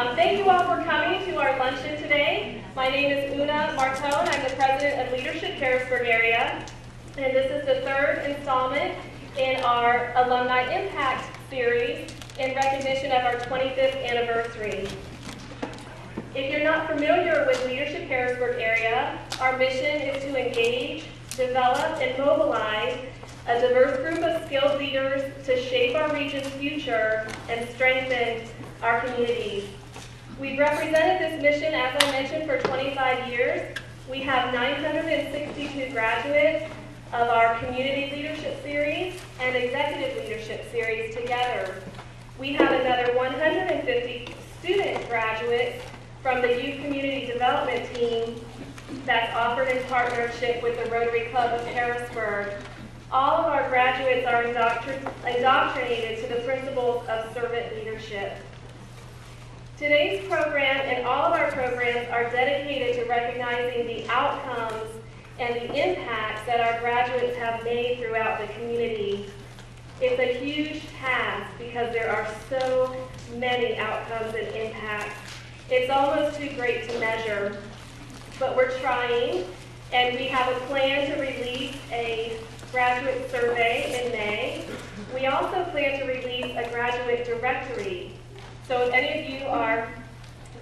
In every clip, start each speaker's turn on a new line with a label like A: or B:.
A: Thank you all for coming to our luncheon today. My name is Una Martone. I'm the president of Leadership Harrisburg area, and this is the third installment in our Alumni Impact series in recognition of our 25th anniversary. If you're not familiar with Leadership Harrisburg area, our mission is to engage, develop, and mobilize a diverse group of skilled leaders to shape our region's future and strengthen our communities. We've represented this mission, as I mentioned, for 25 years. We have 962 graduates of our Community Leadership Series and Executive Leadership Series together. We have another 150 student graduates from the Youth Community Development Team that's offered in partnership with the Rotary Club of Harrisburg. All of our graduates are indoctrinated to the principles of servant leadership. Today's program and all of our programs are dedicated to recognizing the outcomes and the impacts that our graduates have made throughout the community. It's a huge task because there are so many outcomes and impacts. It's almost too great to measure, but we're trying, and we have a plan to release a graduate survey in May. We also plan to release a graduate directory. So if any of you are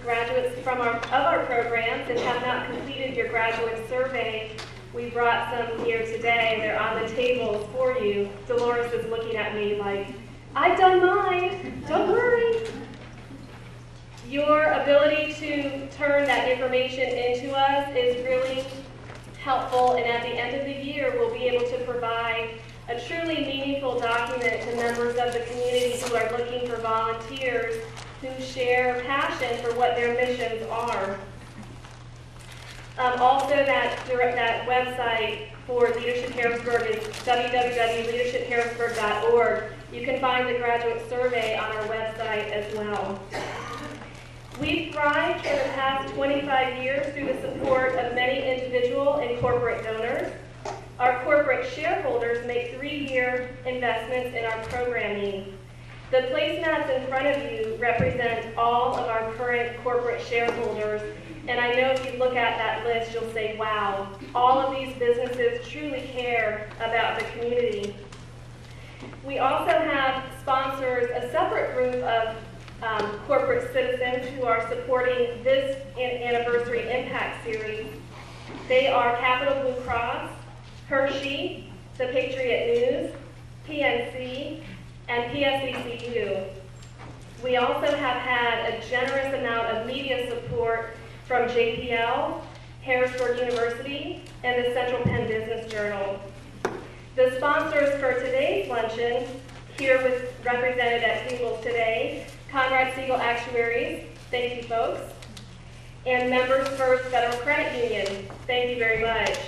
A: graduates of our programs and have not completed your graduate survey, we brought some here today. They're on the tables for you. Dolores is looking at me like, I've done mine, don't worry. Your ability to turn that information into us is really helpful, and at the end of the year, we'll be able to provide a truly meaningful document to members of the community who are looking for volunteers who share passion for what their missions are. Also, that website for Leadership Harrisburg is www.leadershipharrisburg.org. You can find the graduate survey on our website as well. We've thrived for the past 25 years through the support of many individual and corporate donors. Our corporate shareholders make 3-year investments in our programming. The placemats in front of you represent all of our current corporate shareholders, and I know if you look at that list, you'll say, wow, all of these businesses truly care about the community. We also have sponsors, a separate group of corporate citizens who are supporting this anniversary impact series. They are Capital Blue Cross, Hershey, the Patriot News, PNC, and PSBCU. We also have had a generous amount of media support from JPL, Harrisburg University, and the Central Penn Business Journal. The sponsors for today's luncheon, here represented at tables today, Conrad Siegel Actuaries, thank you folks, and Members First Federal Credit Union, thank you very much.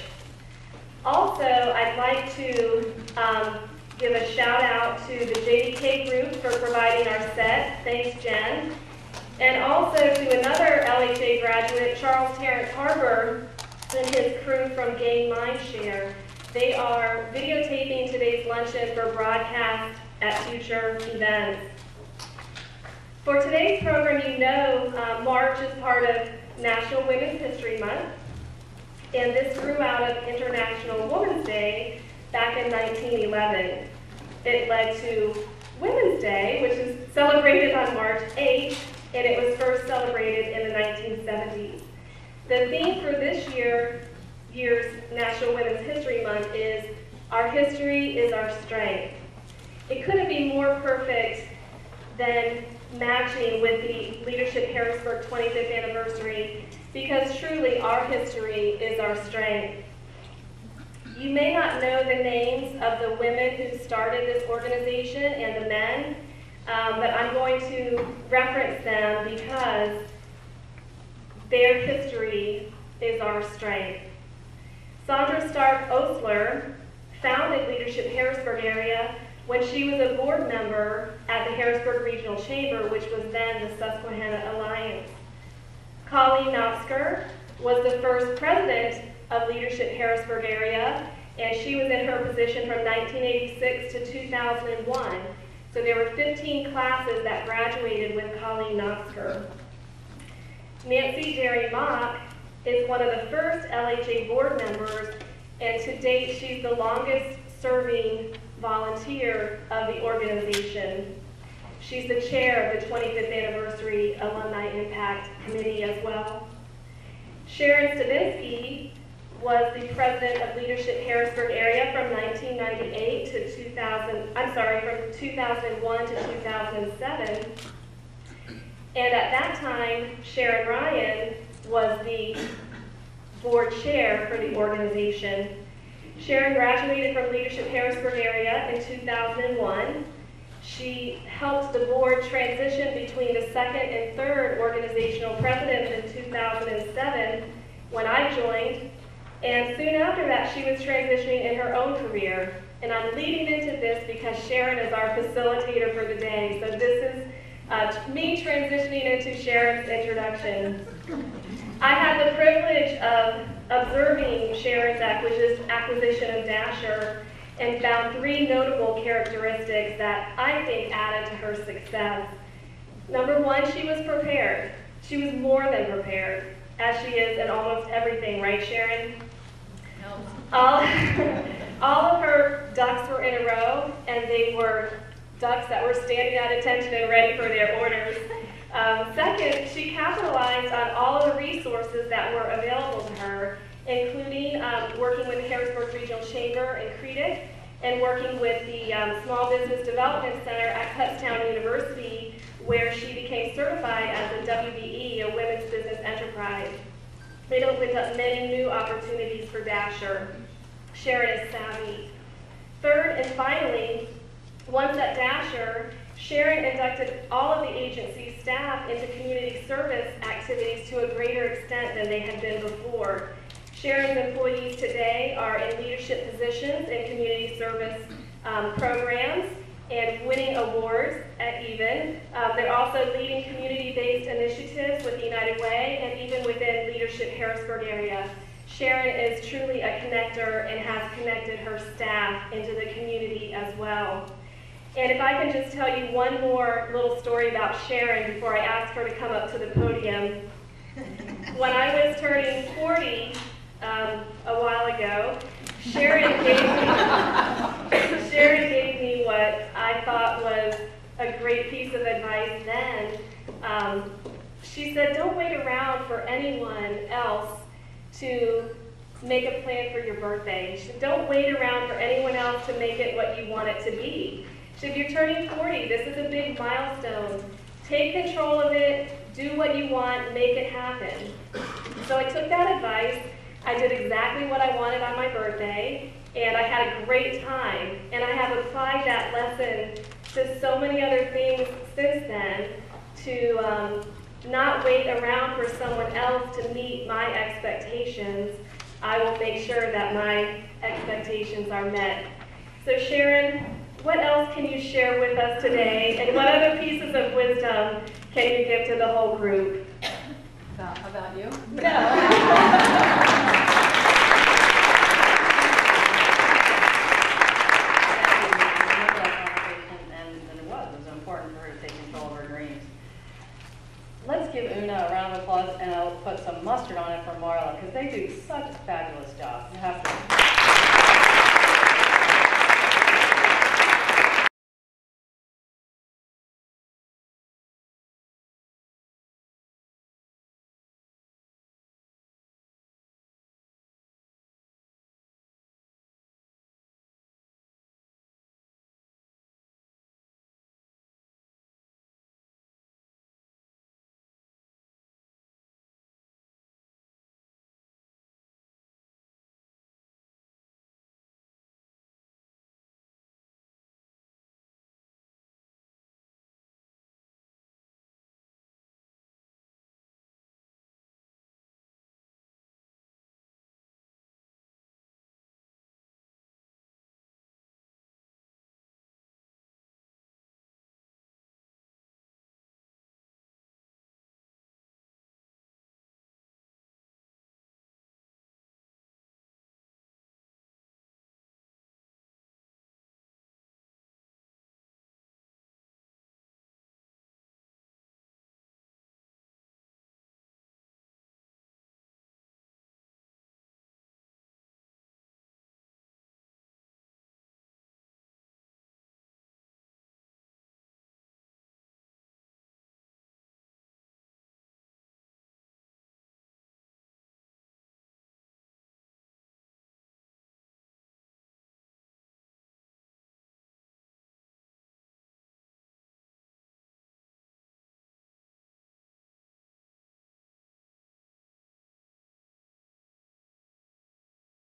A: Also, I'd like to give a shout out to the JDK group for providing our set, thanks Jen, and also to another LHA graduate, Charles Terrence Harbour, and his crew from Gain Mindshare. They are videotaping today's luncheon for broadcast at future events. For today's program, you know March is part of National Women's History Month, and this grew out of International Women's Day back in 1911. It led to Women's Day, which is celebrated on March 8th, and it was first celebrated in the 1970s. The theme for this year's National Women's History Month is Our History is Our Strength. It couldn't be more perfect than matching with the Leadership Harrisburg 25th anniversary, because truly our history is our strength. You may not know the names of the women who started this organization and the men, but I'm going to reference them because their history is our strength. Sandra Stark Osler founded Leadership Harrisburg area when she was a board member at the Harrisburg Regional Chamber, which was then the Susquehanna Alliance. Colleen Nosker was the first president of Leadership Harrisburg area, and she was in her position from 1986 to 2001. So there were 15 classes that graduated with Colleen Nosker. Nancy Jerry Mock is one of the first LHA board members, and to date she's the longest serving volunteer of the organization. She's the chair of the 25th Anniversary Alumni Impact Committee as well. Sharon Stavinsky was the president of Leadership Harrisburg area from 1998 to from 2001 to 2007. And at that time, Sharon Ryan was the board chair for the organization. Sharon graduated from Leadership Harrisburg area in 2001. She helped the board transition between the second and third organizational presidents in 2007 when I joined. And soon after that, she was transitioning in her own career. And I'm leading into this because Sharon is our facilitator for the day. So this is me transitioning into Sharon's introduction. I had the privilege of observing Sharon's acquisition of Dasher and found three notable characteristics that I think added to her success. Number one, she was prepared. She was more than prepared, as she is in almost everything, right, Sharon? All of her ducks were in a row, and they were ducks that were standing at attention and ready for their orders. Second, she capitalized on all of the resources that were available to her, including working with the Harrisburg Regional Chamber in Creedic and working with the Small Business Development Center at Kutztown University, where she became certified as a WBE, a Women's Business Enterprise. It opened up many new opportunities for Dasher. Sharon is savvy. Third and finally, once at Dasher, Sharon inducted all of the agency staff into community service activities to a greater extent than they had been before. Sharon's employees today are in leadership positions in community service programs and winning awards at even. They're also leading community-based initiatives with United Way and even within Leadership Harrisburg area. Sharon is truly a connector and has connected her staff into the community as well. And if I can just tell you one more little story about Sharon before I ask her to come up to the podium. When I was turning 40 a while ago, Sharon gave me what I thought was a great piece of advice then. She said, don't wait around for anyone else to make a plan for your birthday. She said, don't wait around for anyone else to make it what you want it to be. So if you're turning 40, this is a big milestone. Take control of it, do what you want, make it happen. So I took that advice, I did exactly what I wanted on my birthday, and I had a great time. And I have applied that lesson to so many other things since then, to not wait around for someone else to meet my expectations. I will make sure that my expectations are met. So Sharon, what else can you share with us today, and what other pieces of wisdom can you give to the whole group?
B: About you?
A: No.
B: Let's give Una a round of applause, and I'll put some mustard on it for Marla, because they do such a fabulous job. You have to.